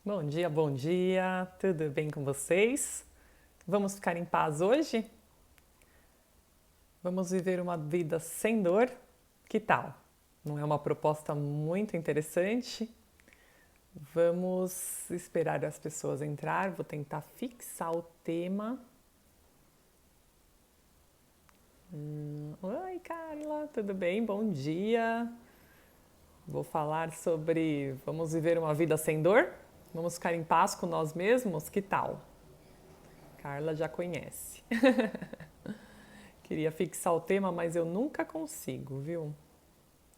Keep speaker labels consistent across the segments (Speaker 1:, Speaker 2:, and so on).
Speaker 1: Bom dia, tudo bem com vocês? Vamos ficar em paz hoje? Vamos viver uma vida sem dor? Que tal? Não é uma proposta muito interessante? Vamos esperar as pessoas entrar, vou tentar fixar o tema. Oi, Carla, tudo bem? Bom dia. Vou falar sobre vamos viver uma vida sem dor? Vamos ficar em paz com nós mesmos? Que tal? Carla já conhece. Queria fixar o tema, mas eu nunca consigo, viu?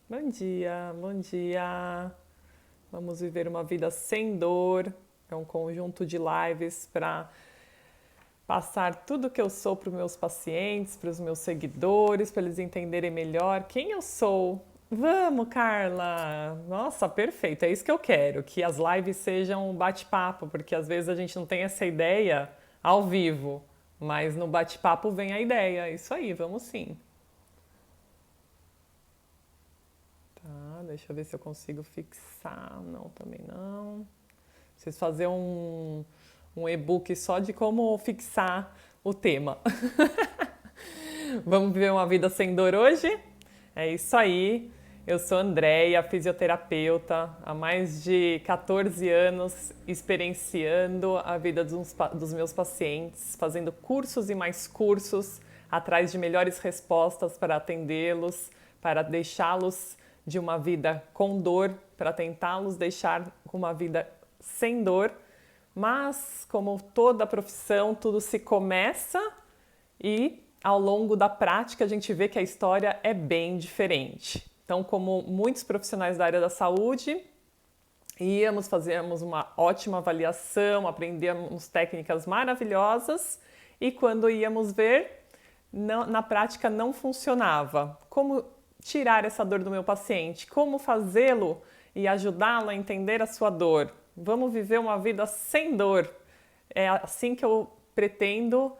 Speaker 1: Bom dia, bom dia. Vamos viver uma vida sem dor. É um conjunto de lives para passar tudo que eu sou para os meus pacientes, para os meus seguidores, para eles entenderem melhor quem eu sou. Vamos, Carla! Nossa, perfeito, é isso que eu quero, que as lives sejam um bate-papo, porque às vezes a gente não tem essa ideia ao vivo, mas no bate-papo vem a ideia. Isso aí, vamos sim. Tá, deixa eu ver se eu consigo fixar. Não, também não. Preciso fazer um e-book só de como fixar o tema. Vamos viver uma vida sem dor hoje? É isso aí. Eu sou Andreia, fisioterapeuta, há mais de 14 anos experienciando a vida dos meus pacientes, fazendo cursos e mais cursos atrás de melhores respostas para atendê-los, para deixá-los de uma vida com dor, para tentá-los deixar com uma vida sem dor. Mas, como toda profissão, tudo se começa e ao longo da prática a gente vê que a história é bem diferente. Então, como muitos profissionais da área da saúde, fazíamos uma ótima avaliação, aprendíamos técnicas maravilhosas e quando íamos ver, na prática não funcionava. Como tirar essa dor do meu paciente? Como fazê-lo e ajudá-lo a entender a sua dor? Vamos viver uma vida sem dor. É assim que eu pretendo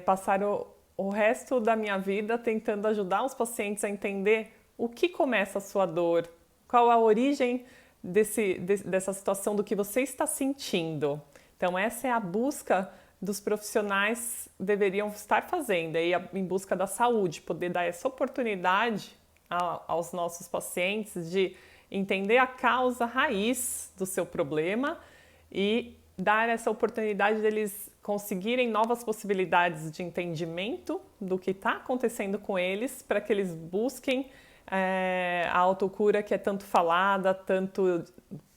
Speaker 1: passar o resto da minha vida tentando ajudar os pacientes a entender o que começa a sua dor, qual a origem dessa situação, do que você está sentindo. Então, essa é a busca dos profissionais deveriam estar fazendo, aí em busca da saúde, poder dar essa oportunidade aos nossos pacientes de entender a causa raiz do seu problema e dar essa oportunidade deles conseguirem novas possibilidades de entendimento do que está acontecendo com eles, para que eles busquem a autocura que é tanto falada,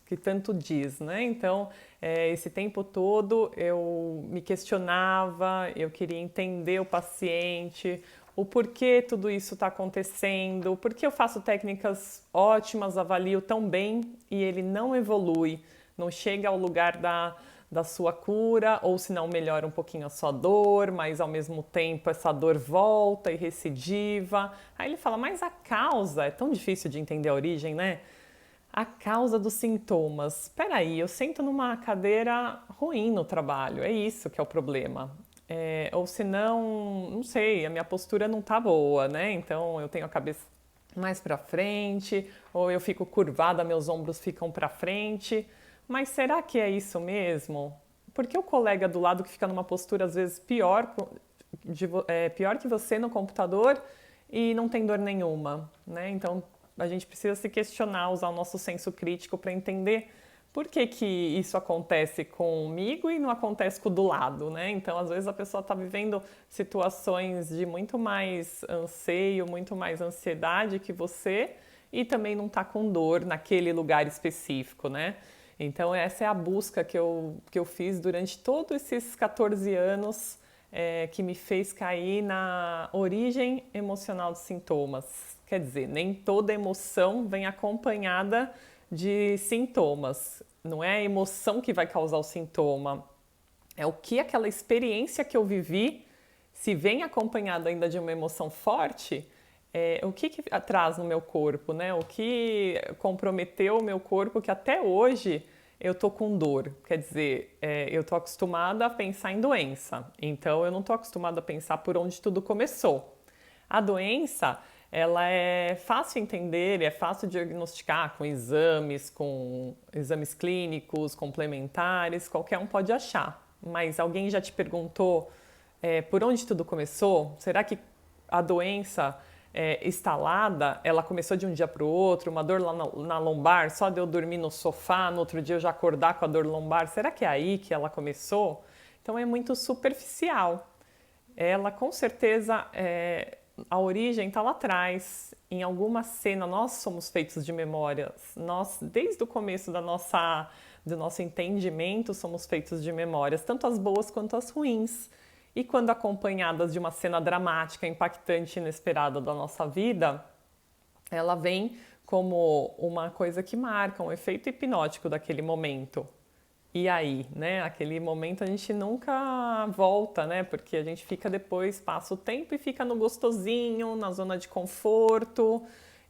Speaker 1: que tanto diz, né? Então, esse tempo todo eu me questionava, eu queria entender o paciente, o porquê tudo isso está acontecendo, por que eu faço técnicas ótimas, avalio tão bem e ele não evolui, não chega ao lugar da sua cura, ou se não melhora um pouquinho a sua dor, mas ao mesmo tempo essa dor volta e recidiva. Aí ele fala, mas a causa, é tão difícil de entender a origem, né? A causa dos sintomas. Espera aí, eu sento numa cadeira ruim no trabalho, é isso que é o problema. Ou se não sei, a minha postura não tá boa, né? Então eu tenho a cabeça mais para frente, ou eu fico curvada, meus ombros ficam para frente. Mas será que é isso mesmo? Porque o colega do lado que fica numa postura às vezes pior que você no computador e não tem dor nenhuma, né? Então a gente precisa se questionar, usar o nosso senso crítico para entender por que isso acontece comigo e não acontece com o do lado, né? Então, às vezes a pessoa está vivendo situações de muito mais anseio, muito mais ansiedade que você e também não está com dor naquele lugar específico, né? Então, essa é a busca que eu fiz durante todos esses 14 anos que me fez cair na origem emocional dos sintomas. Quer dizer, nem toda emoção vem acompanhada de sintomas. Não é a emoção que vai causar o sintoma, é o que aquela experiência que eu vivi, se vem acompanhada ainda de uma emoção forte, o que traz no meu corpo, né? O que comprometeu o meu corpo que até hoje eu tô com dor. Quer dizer, eu tô acostumada a pensar em doença, então eu não tô acostumada a pensar por onde tudo começou. A doença ela é fácil entender, é fácil diagnosticar com exames clínicos, complementares, qualquer um pode achar. Mas alguém já te perguntou por onde tudo começou? Será que a doença instalada, ela começou de um dia para o outro, uma dor lá na lombar, só de eu dormir no sofá, no outro dia eu já acordar com a dor lombar, será que é aí que ela começou? Então é muito superficial. Ela com certeza, a origem está lá atrás, em alguma cena, nós somos feitos de memórias, nós desde o começo do nosso entendimento somos feitos de memórias, tanto as boas quanto as ruins. E quando acompanhadas de uma cena dramática, impactante, inesperada da nossa vida, ela vem como uma coisa que marca, um efeito hipnótico daquele momento. E aí, né? Aquele momento a gente nunca volta, né? Porque a gente fica depois, passa o tempo e fica no gostosinho, na zona de conforto.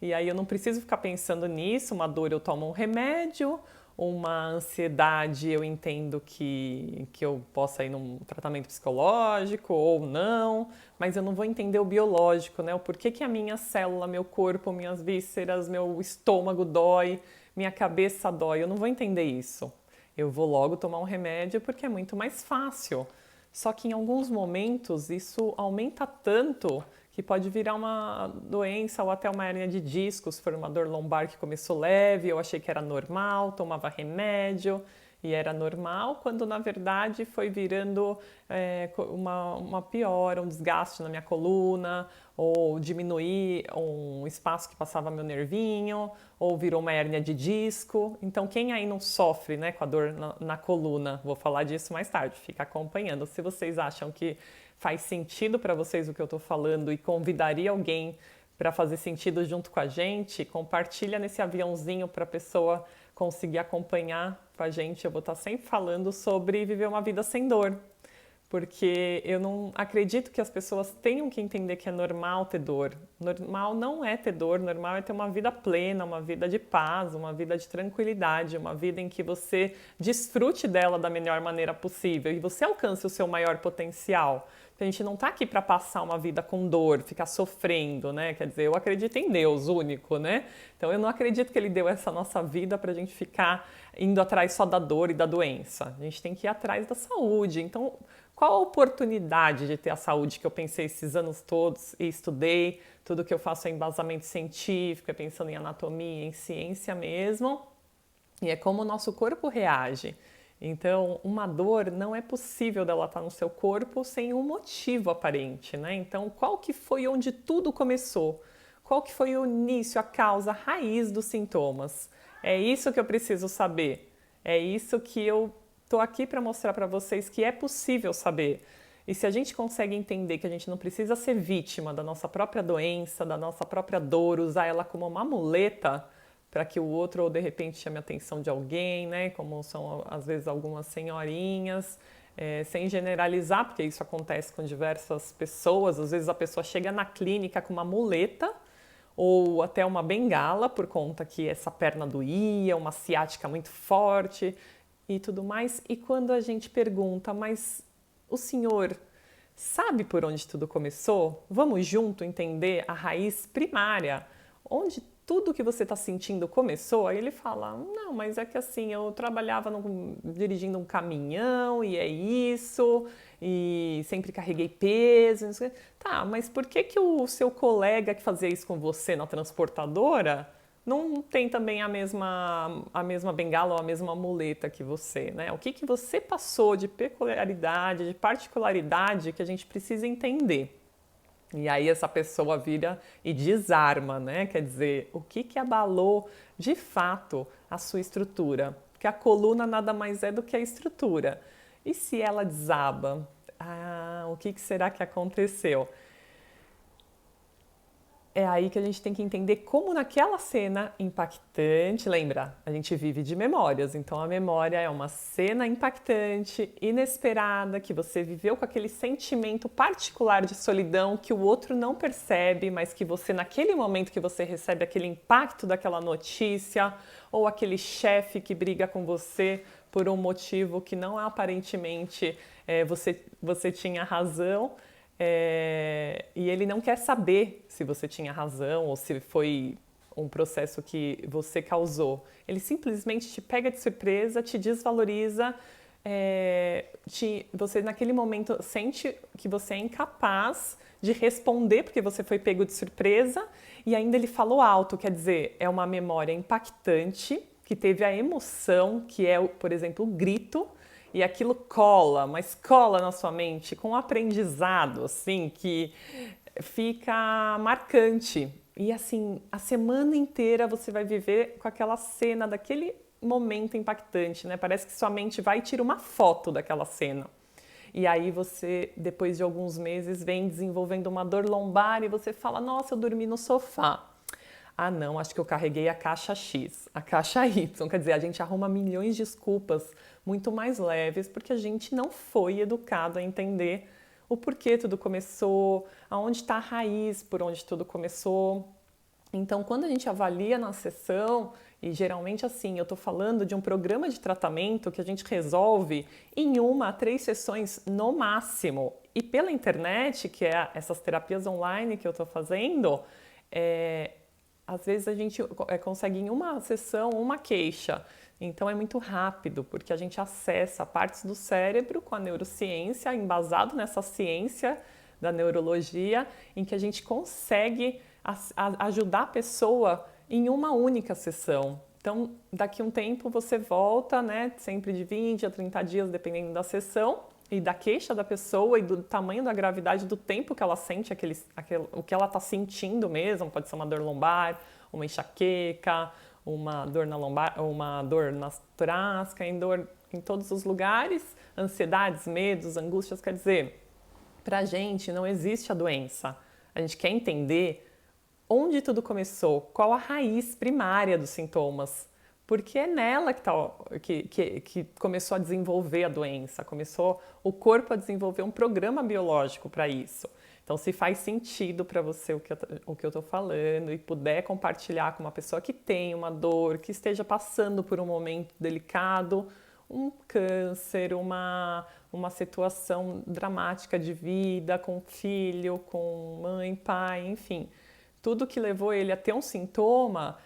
Speaker 1: E aí eu não preciso ficar pensando nisso, uma dor eu tomo um remédio, uma ansiedade eu entendo que eu possa ir num tratamento psicológico ou não, mas eu não vou entender o biológico, né? O porquê que a minha célula, meu corpo, minhas vísceras, meu estômago dói, minha cabeça dói, eu não vou entender isso. Eu vou logo tomar um remédio porque é muito mais fácil. Só que em alguns momentos isso aumenta tanto que pode virar uma doença ou até uma hérnia de disco, se for uma dor lombar que começou leve, eu achei que era normal, tomava remédio e era normal, quando na verdade foi virando uma piora, um desgaste na minha coluna, ou diminuir um espaço que passava meu nervinho, ou virou uma hérnia de disco. Então quem aí não sofre, né, com a dor na coluna, vou falar disso mais tarde, fica acompanhando. Se vocês acham que faz sentido para vocês o que eu estou falando e convidaria alguém para fazer sentido junto com a gente, compartilha nesse aviãozinho para a pessoa conseguir acompanhar com a gente. Eu vou estar sempre falando sobre viver uma vida sem dor, porque eu não acredito que as pessoas tenham que entender que é normal ter dor. Normal não é ter dor, normal é ter uma vida plena, uma vida de paz, uma vida de tranquilidade, uma vida em que você desfrute dela da melhor maneira possível e você alcance o seu maior potencial. A gente não está aqui para passar uma vida com dor, ficar sofrendo, né? Quer dizer, eu acredito em Deus único, né? Então eu não acredito que Ele deu essa nossa vida para a gente ficar indo atrás só da dor e da doença. A gente tem que ir atrás da saúde. Então, qual a oportunidade de ter a saúde que eu pensei esses anos todos e estudei? Tudo que eu faço é embasamento científico, é pensando em anatomia, em ciência mesmo. E é como o nosso corpo reage. Então, uma dor não é possível dela estar no seu corpo sem um motivo aparente, né? Então, qual que foi onde tudo começou? Qual que foi o início, a causa, a raiz dos sintomas? É isso que eu preciso saber. É isso que eu estou aqui para mostrar para vocês que é possível saber. E se a gente consegue entender que a gente não precisa ser vítima da nossa própria doença, da nossa própria dor, usar ela como uma muleta para que o outro ou de repente chame a atenção de alguém, né? Como são às vezes algumas senhorinhas, sem generalizar, porque isso acontece com diversas pessoas. Às vezes a pessoa chega na clínica com uma muleta ou até uma bengala por conta que essa perna doía, uma ciática muito forte e tudo mais. E quando a gente pergunta, mas o senhor sabe por onde tudo começou? Vamos junto entender a raiz primária, onde tudo que você está sentindo começou? Aí ele fala, não, mas é que assim, eu trabalhava dirigindo um caminhão e é isso, e sempre carreguei peso. Tá, mas por que que o seu colega que fazia isso com você na transportadora não tem também a mesma bengala ou a mesma muleta que você, né? O que que você passou de peculiaridade, de particularidade que a gente precisa entender? E aí essa pessoa vira e desarma, né? Quer dizer, o que que abalou de fato a sua estrutura? Porque a coluna nada mais é do que a estrutura. E se ela desaba? O que que será que aconteceu? É aí que a gente tem que entender como naquela cena impactante, lembra, a gente vive de memórias, então a memória é uma cena impactante, inesperada, que você viveu com aquele sentimento particular de solidão que o outro não percebe, mas que você, naquele momento que você recebe aquele impacto daquela notícia, ou aquele chefe que briga com você por um motivo que não aparentemente você tinha razão, E ele não quer saber se você tinha razão ou se foi um processo que você causou. Ele simplesmente te pega de surpresa, te desvaloriza, você naquele momento sente que você é incapaz de responder porque você foi pego de surpresa e ainda ele falou alto, quer dizer, é uma memória impactante que teve a emoção, que é, por exemplo, o grito, e aquilo cola, mas cola na sua mente com um aprendizado, assim, que fica marcante. E assim, a semana inteira você vai viver com aquela cena daquele momento impactante, né? Parece que sua mente vai e tira uma foto daquela cena. E aí você, depois de alguns meses, vem desenvolvendo uma dor lombar e você fala, nossa, eu dormi no sofá. Ah não, acho que eu carreguei a caixa X, a caixa Y. Quer dizer, a gente arruma milhões de desculpas muito mais leves porque a gente não foi educado a entender o porquê tudo começou, aonde está a raiz por onde tudo começou. Então, quando a gente avalia na sessão, e geralmente assim, eu estou falando de um programa de tratamento que a gente resolve em 1 a 3 sessões no máximo. E pela internet, que é essas terapias online que eu estou fazendo, às vezes a gente consegue em uma sessão uma queixa. Então é muito rápido, porque a gente acessa partes do cérebro com a neurociência, embasado nessa ciência da neurologia, em que a gente consegue ajudar a pessoa em uma única sessão. Então, daqui a um tempo você volta, né, sempre de 20 a 30 dias, dependendo da sessão, e da queixa da pessoa e do tamanho da gravidade do tempo que ela sente, o que ela está sentindo mesmo, pode ser uma dor lombar, uma enxaqueca, uma dor na lombar, uma dor na torácica, dor em todos os lugares, ansiedades, medos, angústias, quer dizer, pra gente não existe a doença. A gente quer entender onde tudo começou, qual a raiz primária dos sintomas, porque é nela que começou a desenvolver a doença, começou o corpo a desenvolver um programa biológico para isso. Então, se faz sentido para você o que eu estou falando e puder compartilhar com uma pessoa que tem uma dor, que esteja passando por um momento delicado, um câncer, uma situação dramática de vida com filho, com mãe, pai, enfim, tudo que levou ele a ter um sintoma,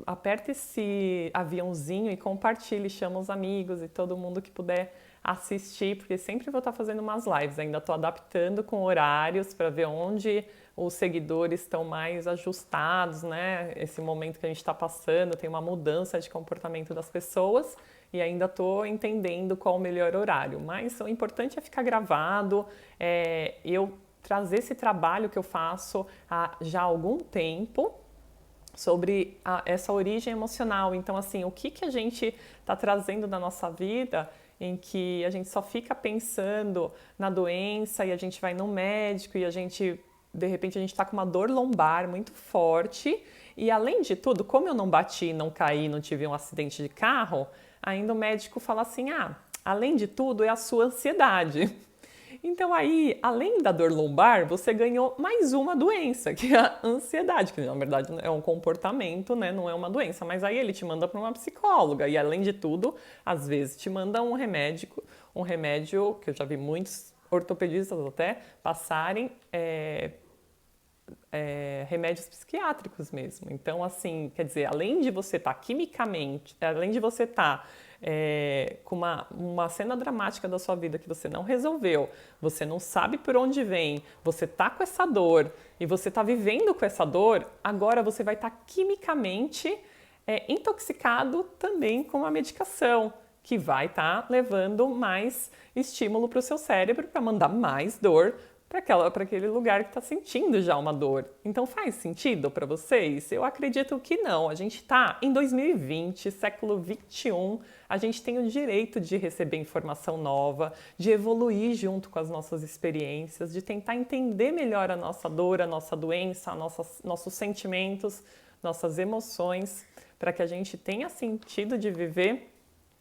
Speaker 1: aperta esse aviãozinho e compartilhe, chama os amigos e todo mundo que puder assistir, porque sempre vou estar fazendo umas lives, ainda estou adaptando com horários para ver onde os seguidores estão mais ajustados, né? Esse momento que a gente está passando, tem uma mudança de comportamento das pessoas e ainda estou entendendo qual o melhor horário, mas o importante é ficar gravado, eu trazer esse trabalho que eu faço há já algum tempo sobre essa origem emocional. Então, assim, o que a gente está trazendo na nossa vida em que a gente só fica pensando na doença e a gente vai no médico e de repente, a gente está com uma dor lombar muito forte e, além de tudo, como eu não bati, não caí, não tive um acidente de carro, ainda o médico fala assim, além de tudo, é a sua ansiedade. Então aí, além da dor lombar, você ganhou mais uma doença, que é a ansiedade, que na verdade é um comportamento, né? Não é uma doença. Mas aí ele te manda para uma psicóloga e, além de tudo, às vezes te manda um remédio que eu já vi muitos ortopedistas até passarem, remédios psiquiátricos mesmo. Então, assim, quer dizer, além de você estar quimicamente, além de você estar com uma cena dramática da sua vida que você não resolveu, você não sabe por onde vem, você tá com essa dor e você tá vivendo com essa dor, agora você vai estar quimicamente intoxicado também com a medicação, que vai estar levando mais estímulo para o seu cérebro para mandar mais dor para aquele lugar que está sentindo já uma dor. Então faz sentido para vocês? Eu acredito que não. A gente está em 2020, século 21, a gente tem o direito de receber informação nova, de evoluir junto com as nossas experiências, de tentar entender melhor a nossa dor, a nossa doença, nossos sentimentos, nossas emoções, para que a gente tenha sentido de viver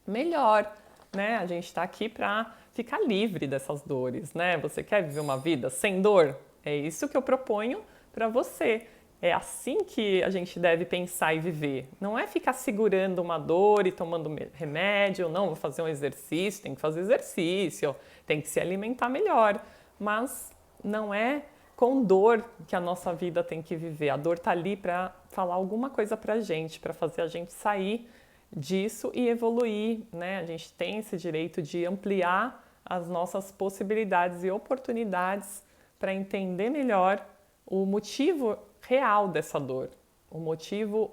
Speaker 1: melhor, né? A gente está aqui para ficar livre dessas dores, né? Você quer viver uma vida sem dor? É isso que eu proponho para você. É assim que a gente deve pensar e viver. Não é ficar segurando uma dor e tomando remédio, não, vou fazer um exercício, tem que fazer exercício, tem que se alimentar melhor. mas não é com dor que a nossa vida tem que viver. A dor está ali para falar alguma coisa para a gente, para fazer a gente sair disso e evoluir, né? A gente tem esse direito de ampliar as nossas possibilidades e oportunidades para entender melhor o motivo real dessa dor, o motivo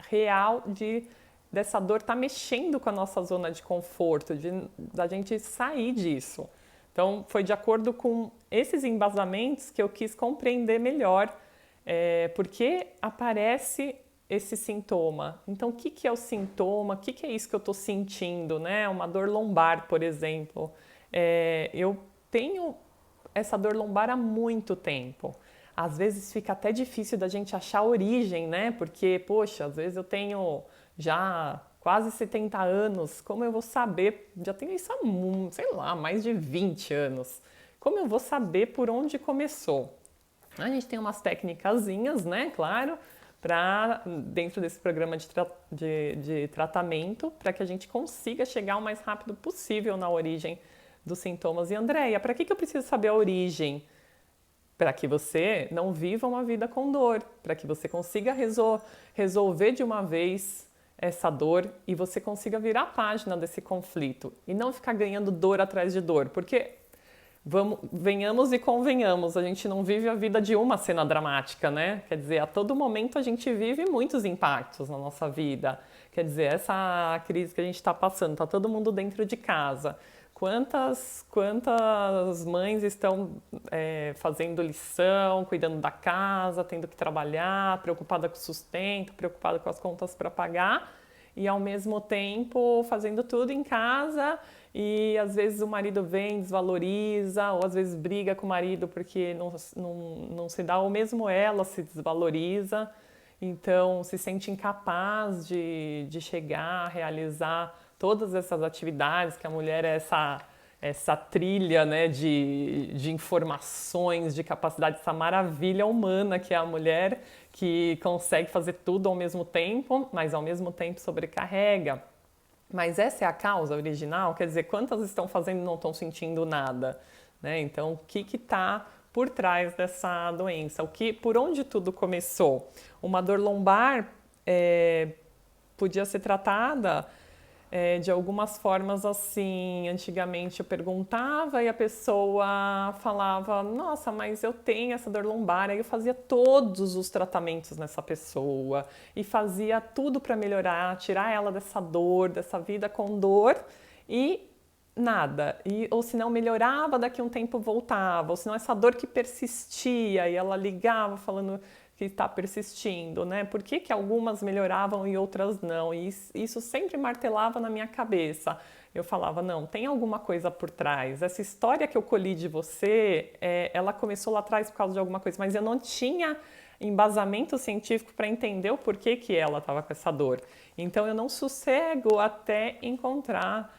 Speaker 1: real dessa dor estar mexendo com a nossa zona de conforto, da gente sair disso. Então, foi de acordo com esses embasamentos que eu quis compreender melhor por que aparece esse sintoma. Então, o que é o sintoma? O que é isso que eu estou sentindo, né? Uma dor lombar, por exemplo. Eu tenho essa dor lombar há muito tempo. Às vezes fica até difícil da gente achar a origem, né? Porque, poxa, às vezes eu tenho já quase 70 anos, como eu vou saber? Já tenho isso há, sei lá, mais de 20 anos. Como eu vou saber por onde começou? A gente tem umas técnicazinhas, né? Claro, para dentro desse programa de tratamento, para que a gente consiga chegar o mais rápido possível na origem dos sintomas. E Andréia, para que eu preciso saber a origem? Para que você não viva uma vida com dor, para que você consiga resolver de uma vez essa dor e você consiga virar a página desse conflito e não ficar ganhando dor atrás de dor, porque venhamos e convenhamos, a gente não vive a vida de uma cena dramática, né? Quer dizer, a todo momento a gente vive muitos impactos na nossa vida. Quer dizer, essa crise que a gente está passando, está todo mundo dentro de casa. Quantas mães estão fazendo lição, cuidando da casa, tendo que trabalhar, preocupada com o sustento, preocupada com as contas para pagar e ao mesmo tempo fazendo tudo em casa e às vezes o marido vem, desvaloriza ou às vezes briga com o marido porque não se dá, ou mesmo ela se desvaloriza, então se sente incapaz de chegar a realizar todas essas atividades, que a mulher é essa trilha, né, de informações, de capacidade, essa maravilha humana que é a mulher, que consegue fazer tudo ao mesmo tempo, mas ao mesmo tempo sobrecarrega. Mas essa é a causa original? Quer dizer, quantas estão fazendo e não estão sentindo nada? Né? Então, o que está por trás dessa doença? Por onde tudo começou? Uma dor lombar podia ser tratada de algumas formas assim. Antigamente eu perguntava e a pessoa falava, nossa, mas eu tenho essa dor lombar. Aí eu fazia todos os tratamentos nessa pessoa e fazia tudo para melhorar, tirar ela dessa dor, dessa vida com dor e nada. Ou se não melhorava, daqui a um tempo voltava. Ou se não, essa dor que persistia e ela ligava falando que está persistindo, né? Por que algumas melhoravam e outras não? E isso sempre martelava na minha cabeça. Eu falava, não, tem alguma coisa por trás. Essa história que eu colhi de você, ela começou lá atrás por causa de alguma coisa, mas eu não tinha embasamento científico para entender o porquê que ela estava com essa dor. Então eu não sossego até encontrar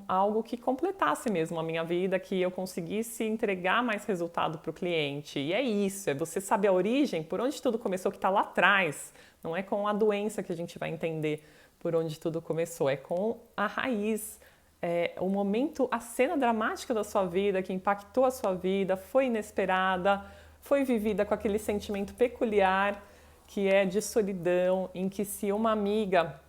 Speaker 1: algo que completasse mesmo a minha vida, que eu conseguisse entregar mais resultado para o cliente. E é isso, é você saber a origem, por onde tudo começou, que está lá atrás. Não é com a doença que a gente vai entender por onde tudo começou, é com a raiz, o momento, a cena dramática da sua vida, que impactou a sua vida, foi inesperada, foi vivida com aquele sentimento peculiar que é de solidão, em que se uma amiga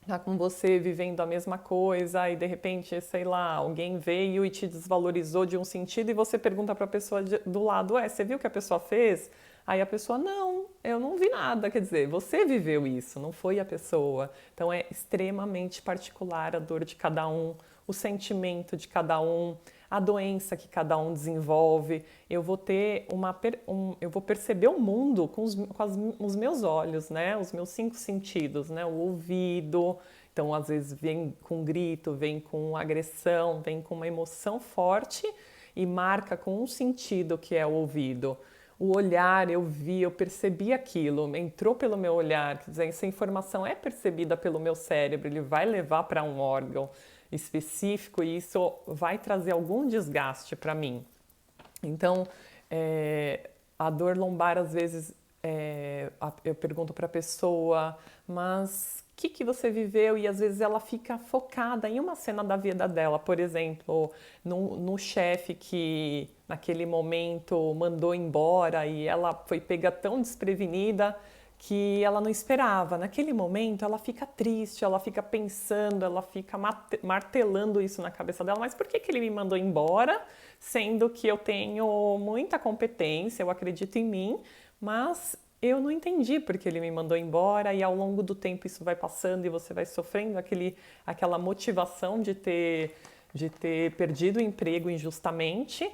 Speaker 1: tá com você vivendo a mesma coisa e de repente, sei lá, alguém veio e te desvalorizou de um sentido e você pergunta para a pessoa do lado, você viu o que a pessoa fez? Aí a pessoa, não, eu não vi nada. Quer dizer, você viveu isso, não foi a pessoa. Então é extremamente particular a dor de cada um, o sentimento de cada um, a doença que cada um desenvolve. Eu vou ter eu vou perceber o mundo com os meus olhos, né? Os meus 5 sentidos, né? O ouvido, então às vezes vem com grito, vem com agressão, vem com uma emoção forte e marca com um sentido que é o ouvido. O olhar, eu vi, eu percebi aquilo, entrou pelo meu olhar, quer dizer, essa informação é percebida pelo meu cérebro, ele vai levar para um órgão específico e isso vai trazer algum desgaste para mim. Então, a dor lombar, às vezes, eu pergunto para a pessoa, mas o que você viveu? E às vezes ela fica focada em uma cena da vida dela, por exemplo, no chefe que naquele momento mandou embora e ela foi pega tão desprevenida que ela não esperava. Naquele momento ela fica triste, ela fica pensando, ela fica martelando isso na cabeça dela, mas por que que ele me mandou embora, sendo que eu tenho muita competência, eu acredito em mim, mas eu não entendi porque ele me mandou embora e ao longo do tempo isso vai passando e você vai sofrendo aquela motivação de ter perdido o emprego injustamente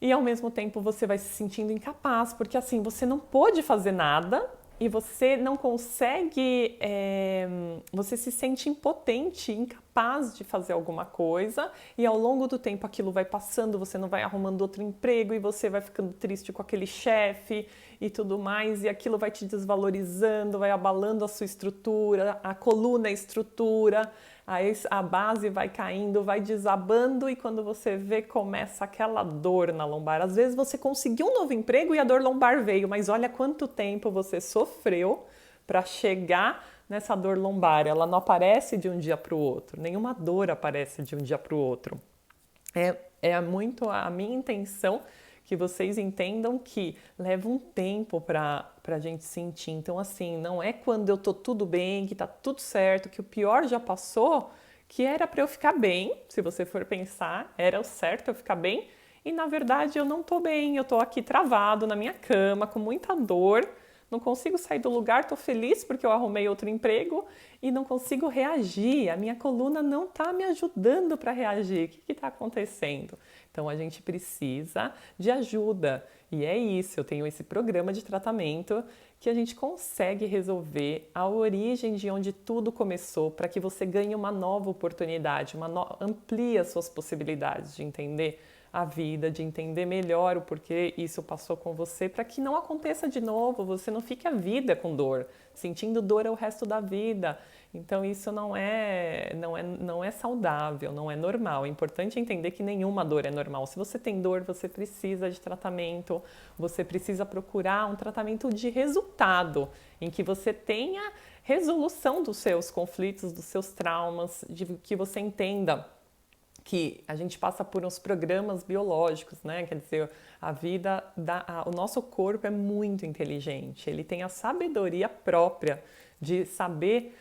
Speaker 1: e ao mesmo tempo você vai se sentindo incapaz, porque assim, você não pôde fazer nada e você não consegue, você se sente impotente, incapaz de fazer alguma coisa e ao longo do tempo aquilo vai passando, você não vai arrumando outro emprego e você vai ficando triste com aquele chefe e tudo mais e aquilo vai te desvalorizando, vai abalando a sua estrutura, a coluna, a estrutura, a base vai caindo, vai desabando e quando você vê, começa aquela dor na lombar. Às vezes você conseguiu um novo emprego e a dor lombar veio, mas olha quanto tempo você sofreu para chegar nessa dor lombar. Ela não aparece de um dia para o outro, nenhuma dor aparece de um dia para o outro. É muito a minha intenção que vocês entendam que leva um tempo para a gente sentir. Então, assim, não é quando eu tô tudo bem, que tá tudo certo, que o pior já passou, que era para eu ficar bem. Se você for pensar, era o certo eu ficar bem. E na verdade eu não tô bem, eu tô aqui travado na minha cama, com muita dor, não consigo sair do lugar, tô feliz porque eu arrumei outro emprego e não consigo reagir. A minha coluna não tá me ajudando para reagir. O que está acontecendo? Então a gente precisa de ajuda. E é isso, eu tenho esse programa de tratamento que a gente consegue resolver a origem de onde tudo começou para que você ganhe uma nova oportunidade, amplie as suas possibilidades de entender a vida, de entender melhor o porquê isso passou com você, para que não aconteça de novo, você não fique a vida com dor, sentindo dor é o resto da vida. Então isso não é saudável, não é normal. É importante entender que nenhuma dor é normal. Se você tem dor, você precisa de tratamento, você precisa procurar um tratamento de resultado, em que você tenha resolução dos seus conflitos, dos seus traumas, de que você entenda que a gente passa por uns programas biológicos, né? Quer dizer, o nosso corpo é muito inteligente, ele tem a sabedoria própria de saber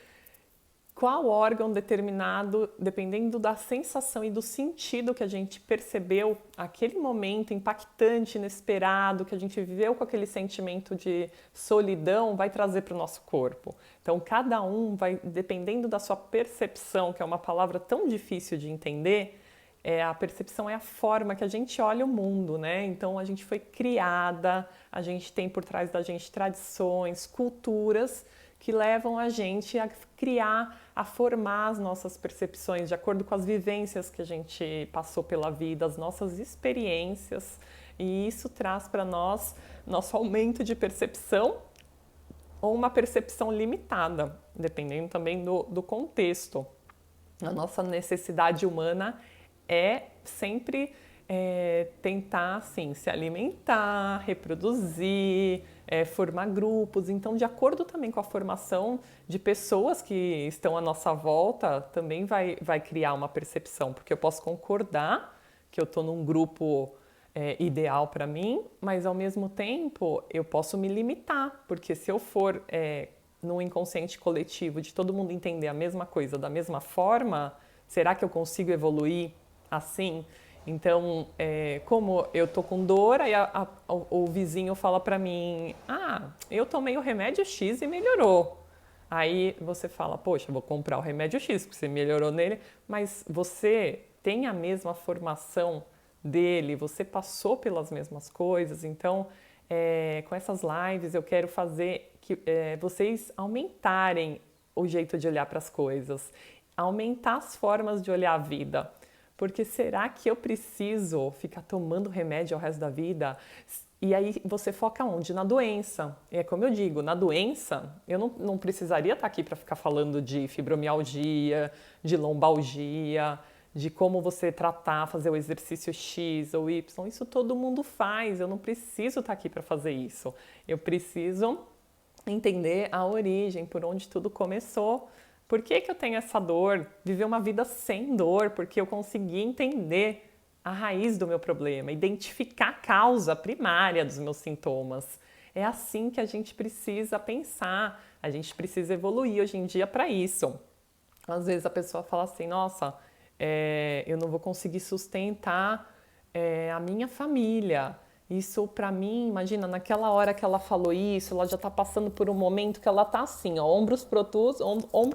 Speaker 1: qual órgão determinado, dependendo da sensação e do sentido que a gente percebeu, aquele momento impactante, inesperado, que a gente viveu com aquele sentimento de solidão, vai trazer para o nosso corpo. Então, cada um vai, dependendo da sua percepção, que é uma palavra tão difícil de entender, a percepção é a forma que a gente olha o mundo, né? Então, a gente foi criada, a gente tem por trás da gente tradições, culturas, que levam a gente a criar, a formar as nossas percepções de acordo com as vivências que a gente passou pela vida, as nossas experiências, e isso traz para nós nosso aumento de percepção ou uma percepção limitada, dependendo também do contexto. A nossa necessidade humana é sempre tentar assim, se alimentar, reproduzir, formar grupos. Então, de acordo também com a formação de pessoas que estão à nossa volta, também vai criar uma percepção, porque eu posso concordar que eu estou num grupo ideal para mim, mas ao mesmo tempo eu posso me limitar, porque se eu for num inconsciente coletivo de todo mundo entender a mesma coisa da mesma forma, será que eu consigo evoluir assim? Então, como eu tô com dor, aí o vizinho fala pra mim, eu tomei o remédio X e melhorou. Aí você fala, poxa, eu vou comprar o remédio X, porque você melhorou nele, mas você tem a mesma formação dele, você passou pelas mesmas coisas, então com essas lives eu quero fazer que vocês aumentarem o jeito de olhar para as coisas, aumentar as formas de olhar a vida. Porque será que eu preciso ficar tomando remédio ao resto da vida? E aí você foca onde? Na doença. É como eu digo, na doença, eu não precisaria estar aqui para ficar falando de fibromialgia, de lombalgia, de como você tratar, fazer o exercício X ou Y. Isso todo mundo faz, eu não preciso estar aqui para fazer isso. Eu preciso entender a origem, por onde tudo começou. Por que eu tenho essa dor? Viver uma vida sem dor, porque eu consegui entender a raiz do meu problema, identificar a causa primária dos meus sintomas. É assim que a gente precisa pensar, a gente precisa evoluir hoje em dia para isso. Às vezes a pessoa fala assim, nossa, eu não vou conseguir sustentar a minha família. Isso para mim, imagina, naquela hora que ela falou isso, ela já está passando por um momento que ela está assim, ó, ombros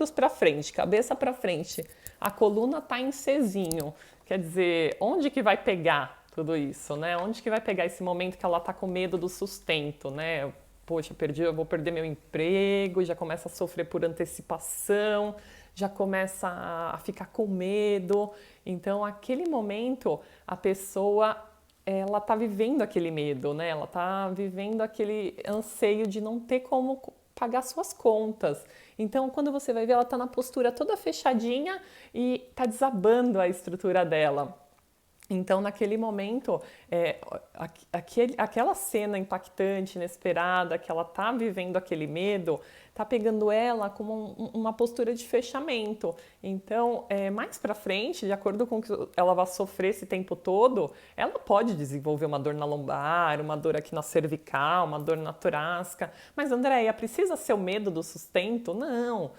Speaker 1: para frente, cabeça para frente. A coluna está em Czinho. Quer dizer, onde que vai pegar tudo isso, né? Onde que vai pegar esse momento que ela está com medo do sustento, né? Poxa, eu vou perder meu emprego, já começa a sofrer por antecipação, já começa a ficar com medo. Então, aquele momento, a pessoa ela tá vivendo aquele medo, né? Ela tá vivendo aquele anseio de não ter como pagar suas contas. Então, quando você vai ver, ela tá na postura toda fechadinha e tá desabando a estrutura dela. Então, naquele momento, aquela cena impactante, inesperada, que ela está vivendo aquele medo, está pegando ela como uma postura de fechamento. Então, mais para frente, de acordo com o que ela vai sofrer esse tempo todo, ela pode desenvolver uma dor na lombar, uma dor aqui na cervical, uma dor na torácica. Mas, Andréia, precisa ser o medo do sustento? Não.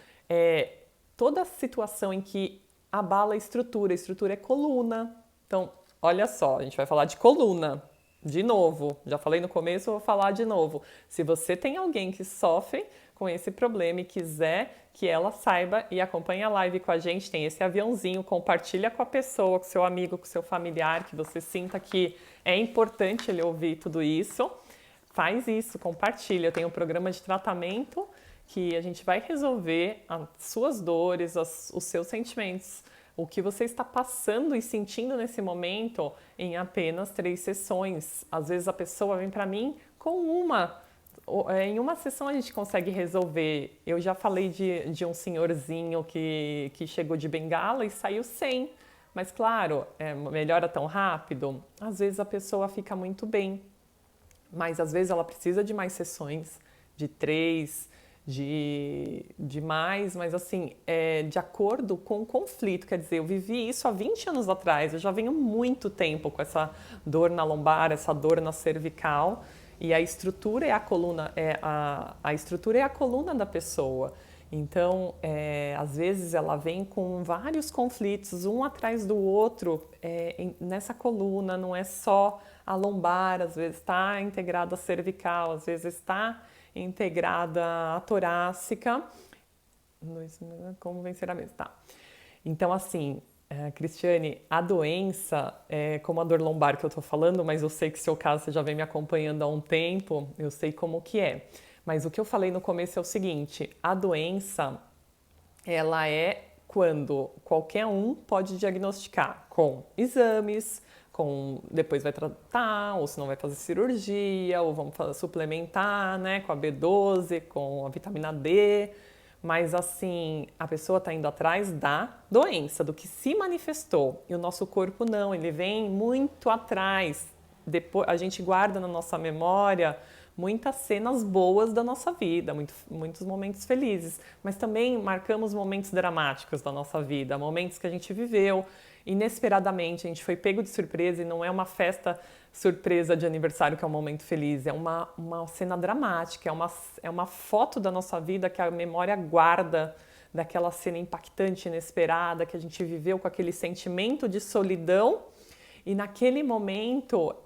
Speaker 1: Toda situação em que abala a estrutura é coluna. Então, olha só, a gente vai falar de coluna. De novo, já falei no começo, vou falar de novo. Se você tem alguém que sofre com esse problema e quiser que ela saiba e acompanhe a live com a gente, tem esse aviãozinho, compartilha com a pessoa, com seu amigo, com seu familiar, que você sinta que é importante ele ouvir tudo isso. Faz isso, compartilha. Eu tenho um programa de tratamento que a gente vai resolver as suas dores, os seus sentimentos, o que você está passando e sentindo nesse momento em apenas 3 sessões. Às vezes a pessoa vem para mim com em uma sessão a gente consegue resolver. Eu já falei de um senhorzinho que chegou de bengala e saiu sem. Mas claro, melhora tão rápido? Às vezes a pessoa fica muito bem, mas às vezes ela precisa de mais sessões, de 3, de mais, mas assim, de acordo com o conflito. Quer dizer, eu vivi isso há 20 anos atrás, eu já venho muito tempo com essa dor na lombar, essa dor na cervical, e a estrutura é a coluna, a estrutura é a coluna da pessoa. Então, às vezes ela vem com vários conflitos, um atrás do outro, nessa coluna, não é só a lombar, às vezes está integrada a cervical, às vezes está integrada à torácica. Como vencer a mesa? Tá. Então, assim, Cristiane, a doença, como a dor lombar que eu tô falando, mas eu sei que seu caso você já vem me acompanhando há um tempo, eu sei como que é. Mas o que eu falei no começo é o seguinte, a doença, ela é quando qualquer um pode diagnosticar com exames, depois vai tratar, ou se não vai fazer cirurgia, ou vamos suplementar, né, com a B12, com a vitamina D. Mas assim, a pessoa está indo atrás da doença, do que se manifestou. E o nosso corpo não, ele vem muito atrás. Depois, a gente guarda na nossa memória muitas cenas boas da nossa vida, muitos momentos felizes, mas também marcamos momentos dramáticos da nossa vida, momentos que a gente viveu inesperadamente, a gente foi pego de surpresa, e não é uma festa surpresa de aniversário que é um momento feliz, é uma cena dramática, é uma foto da nossa vida que a memória guarda, daquela cena impactante, inesperada, que a gente viveu com aquele sentimento de solidão. E naquele momento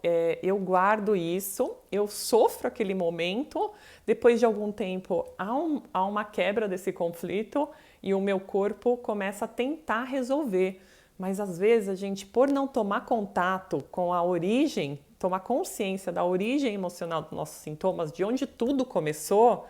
Speaker 1: eu guardo isso, eu sofro aquele momento, depois de algum tempo há uma quebra desse conflito e o meu corpo começa a tentar resolver. Mas às vezes a gente, por não tomar contato com a origem, tomar consciência da origem emocional dos nossos sintomas, de onde tudo começou,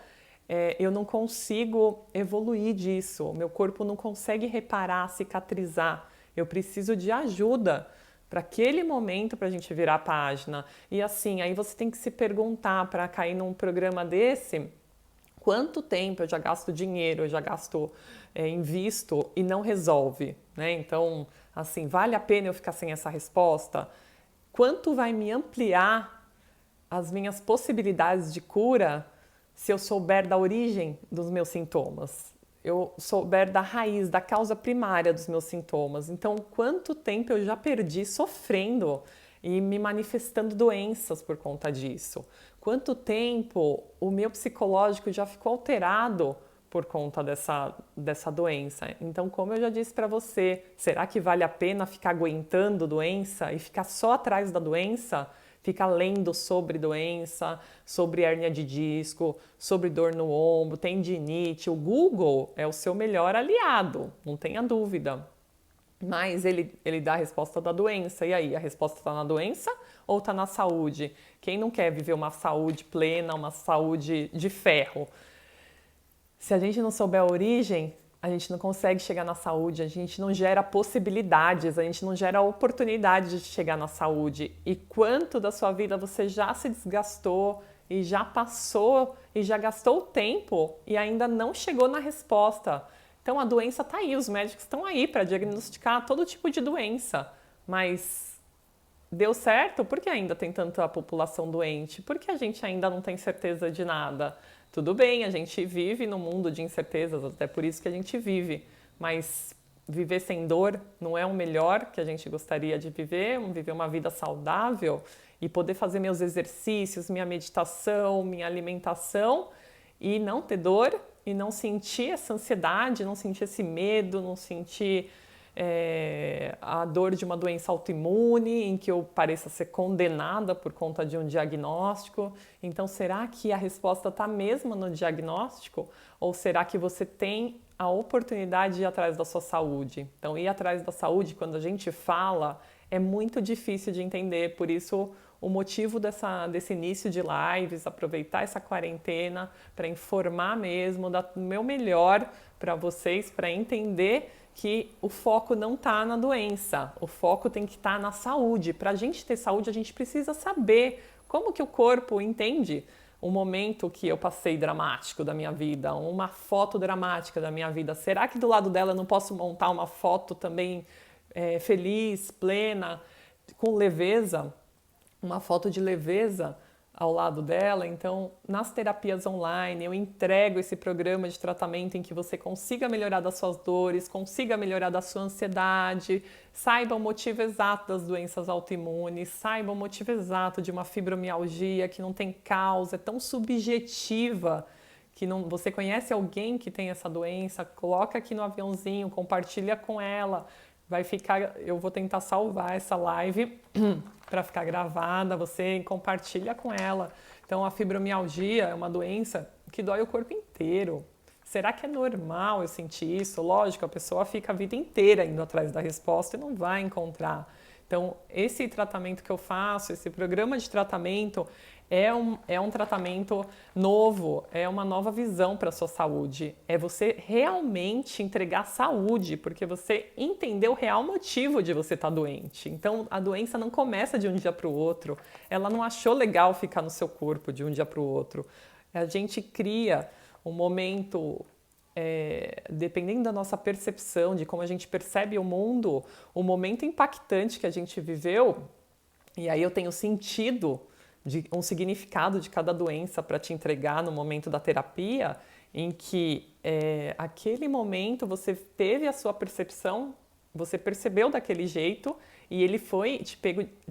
Speaker 1: eu não consigo evoluir disso, o meu corpo não consegue reparar, cicatrizar, eu preciso de ajuda para aquele momento, para a gente virar a página. E assim, aí você tem que se perguntar, para cair num programa desse, quanto tempo eu já gasto dinheiro, eu já gasto, invisto e não resolve, né? Então, assim, vale a pena eu ficar sem essa resposta? Quanto vai me ampliar as minhas possibilidades de cura se eu souber da origem dos meus sintomas? eu souber da raiz, da causa primária dos meus sintomas. Então, quanto tempo eu já perdi sofrendo e me manifestando doenças por conta disso? Quanto tempo o meu psicológico já ficou alterado por conta dessa doença? Então, como eu já disse para você, será que vale a pena ficar aguentando doença e ficar só atrás da doença? Ficar lendo sobre doença, sobre hérnia de disco, sobre dor no ombro, tendinite. O Google é o seu melhor aliado, não tenha dúvida. Mas ele dá a resposta da doença. E aí, a resposta está na doença ou está na saúde? Quem não quer viver uma saúde plena, uma saúde de ferro? Se a gente não souber a origem, a gente não consegue chegar na saúde, a gente não gera possibilidades, a gente não gera oportunidade de chegar na saúde. E quanto da sua vida você já se desgastou e já passou e já gastou tempo e ainda não chegou na resposta? Então a doença está aí, os médicos estão aí para diagnosticar todo tipo de doença, mas deu certo? Por que ainda tem tanta população doente? Por que a gente ainda não tem certeza de nada? Tudo bem, a gente vive num mundo de incertezas, até por isso que a gente vive, mas viver sem dor não é o melhor que a gente gostaria de viver uma vida saudável e poder fazer meus exercícios, minha meditação, minha alimentação e não ter dor e não sentir essa ansiedade, não sentir esse medo, não sentir a dor de uma doença autoimune em que eu pareça ser condenada por conta de um diagnóstico. Então, será que a resposta está mesmo no diagnóstico? Ou será que você tem a oportunidade de ir atrás da sua saúde? Então, ir atrás da saúde, quando a gente fala, é muito difícil de entender. Por isso, o motivo desse início de lives, aproveitar essa quarentena para informar mesmo, dar o meu melhor para vocês, para entender que o foco não está na doença, o foco tem que estar na saúde. Para a gente ter saúde, a gente precisa saber como que o corpo entende um momento que eu passei dramático da minha vida, uma foto dramática da minha vida. Será que do lado dela eu não posso montar uma foto também feliz, plena, com leveza? Uma foto de leveza ao lado dela. Então, nas terapias online, eu entrego esse programa de tratamento em que você consiga melhorar das suas dores, consiga melhorar da sua ansiedade, saiba o motivo exato das doenças autoimunes, saiba o motivo exato de uma fibromialgia que não tem causa, é tão subjetiva que não, você conhece alguém que tem essa doença, coloca aqui no aviãozinho, compartilha com ela. Vai ficar, eu vou tentar salvar essa live para ficar gravada, você compartilha com ela. Então, a fibromialgia é uma doença que dói o corpo inteiro. Será que é normal eu sentir isso? Lógico, a pessoa fica a vida inteira indo atrás da resposta e não vai encontrar. Então, esse tratamento que eu faço, esse programa de tratamento, é um tratamento novo, é uma nova visão para a sua saúde. É você realmente entregar saúde, porque você entendeu o real motivo de você estar doente. Então, a doença não começa de um dia para o outro. Ela não achou legal ficar no seu corpo de um dia para o outro. A gente cria um momento, dependendo da nossa percepção, de como a gente percebe o mundo, o momento impactante que a gente viveu, e aí eu tenho sentido um significado de cada doença para te entregar no momento da terapia, em que aquele momento você teve a sua percepção, você percebeu daquele jeito e ele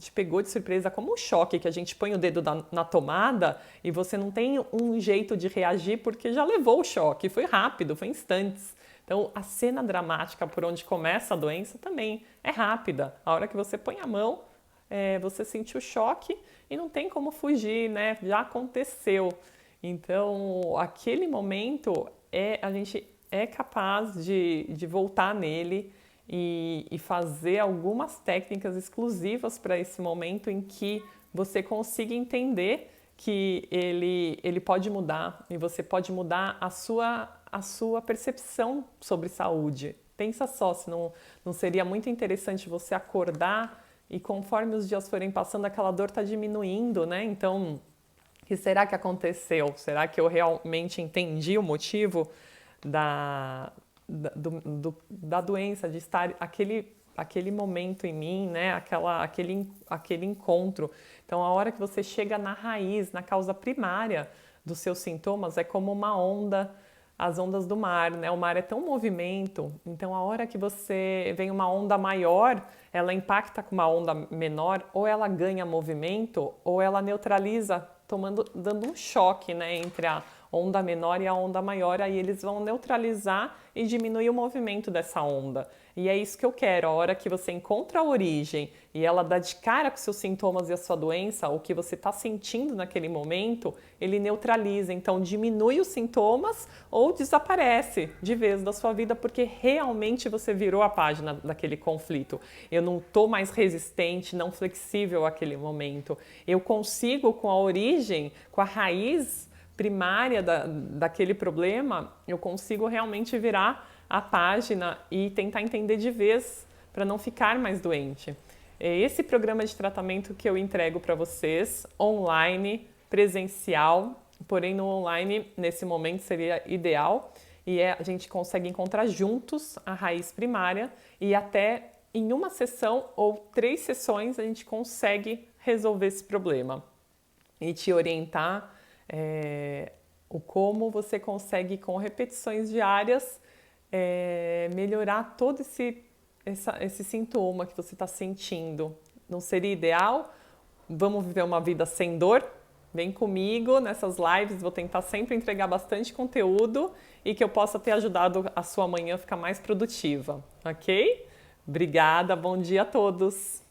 Speaker 1: te pegou de surpresa como um choque, que a gente põe o dedo na tomada e você não tem um jeito de reagir porque já levou o choque, foi rápido, foi instantes. Então, a cena dramática por onde começa a doença também é rápida. A hora que você põe a mão, você sente o choque e não tem como fugir, né? Já aconteceu. Então, aquele momento, a gente é capaz de voltar nele e fazer algumas técnicas exclusivas para esse momento em que você consiga entender que ele pode mudar e você pode mudar a sua percepção sobre saúde. Pensa só, se não seria muito interessante você acordar e conforme os dias forem passando, aquela dor está diminuindo, né? Então, o que será que aconteceu? Será que eu realmente entendi o motivo da doença, de estar aquele momento em mim, né? Aquele encontro. Então, a hora que você chega na raiz, na causa primária dos seus sintomas, é como uma onda as ondas do mar, né? O mar é tão movimento, então a hora que você vem uma onda maior, ela impacta com uma onda menor, ou ela ganha movimento, ou ela neutraliza, dando um choque, né, entre a onda menor e a onda maior, aí eles vão neutralizar e diminuir o movimento dessa onda. E é isso que eu quero, a hora que você encontra a origem e ela dá de cara com seus sintomas e a sua doença, o que você está sentindo naquele momento, ele neutraliza, então diminui os sintomas ou desaparece de vez da sua vida, porque realmente você virou a página daquele conflito. Eu não estou mais resistente, não flexível àquele momento. Eu consigo, com a origem, com a raiz primária daquele problema, eu consigo realmente virar a página e tentar entender de vez para não ficar mais doente. É esse programa de tratamento que eu entrego para vocês, online, presencial, porém no online nesse momento seria ideal e a gente consegue encontrar juntos a raiz primária e até em uma sessão ou 3 sessões a gente consegue resolver esse problema e te orientar o como você consegue, com repetições diárias, melhorar todo esse sintoma que você está sentindo. Não seria ideal? Vamos viver uma vida sem dor? Vem comigo nessas lives, vou tentar sempre entregar bastante conteúdo e que eu possa ter ajudado a sua manhã a ficar mais produtiva, ok? Obrigada, bom dia a todos!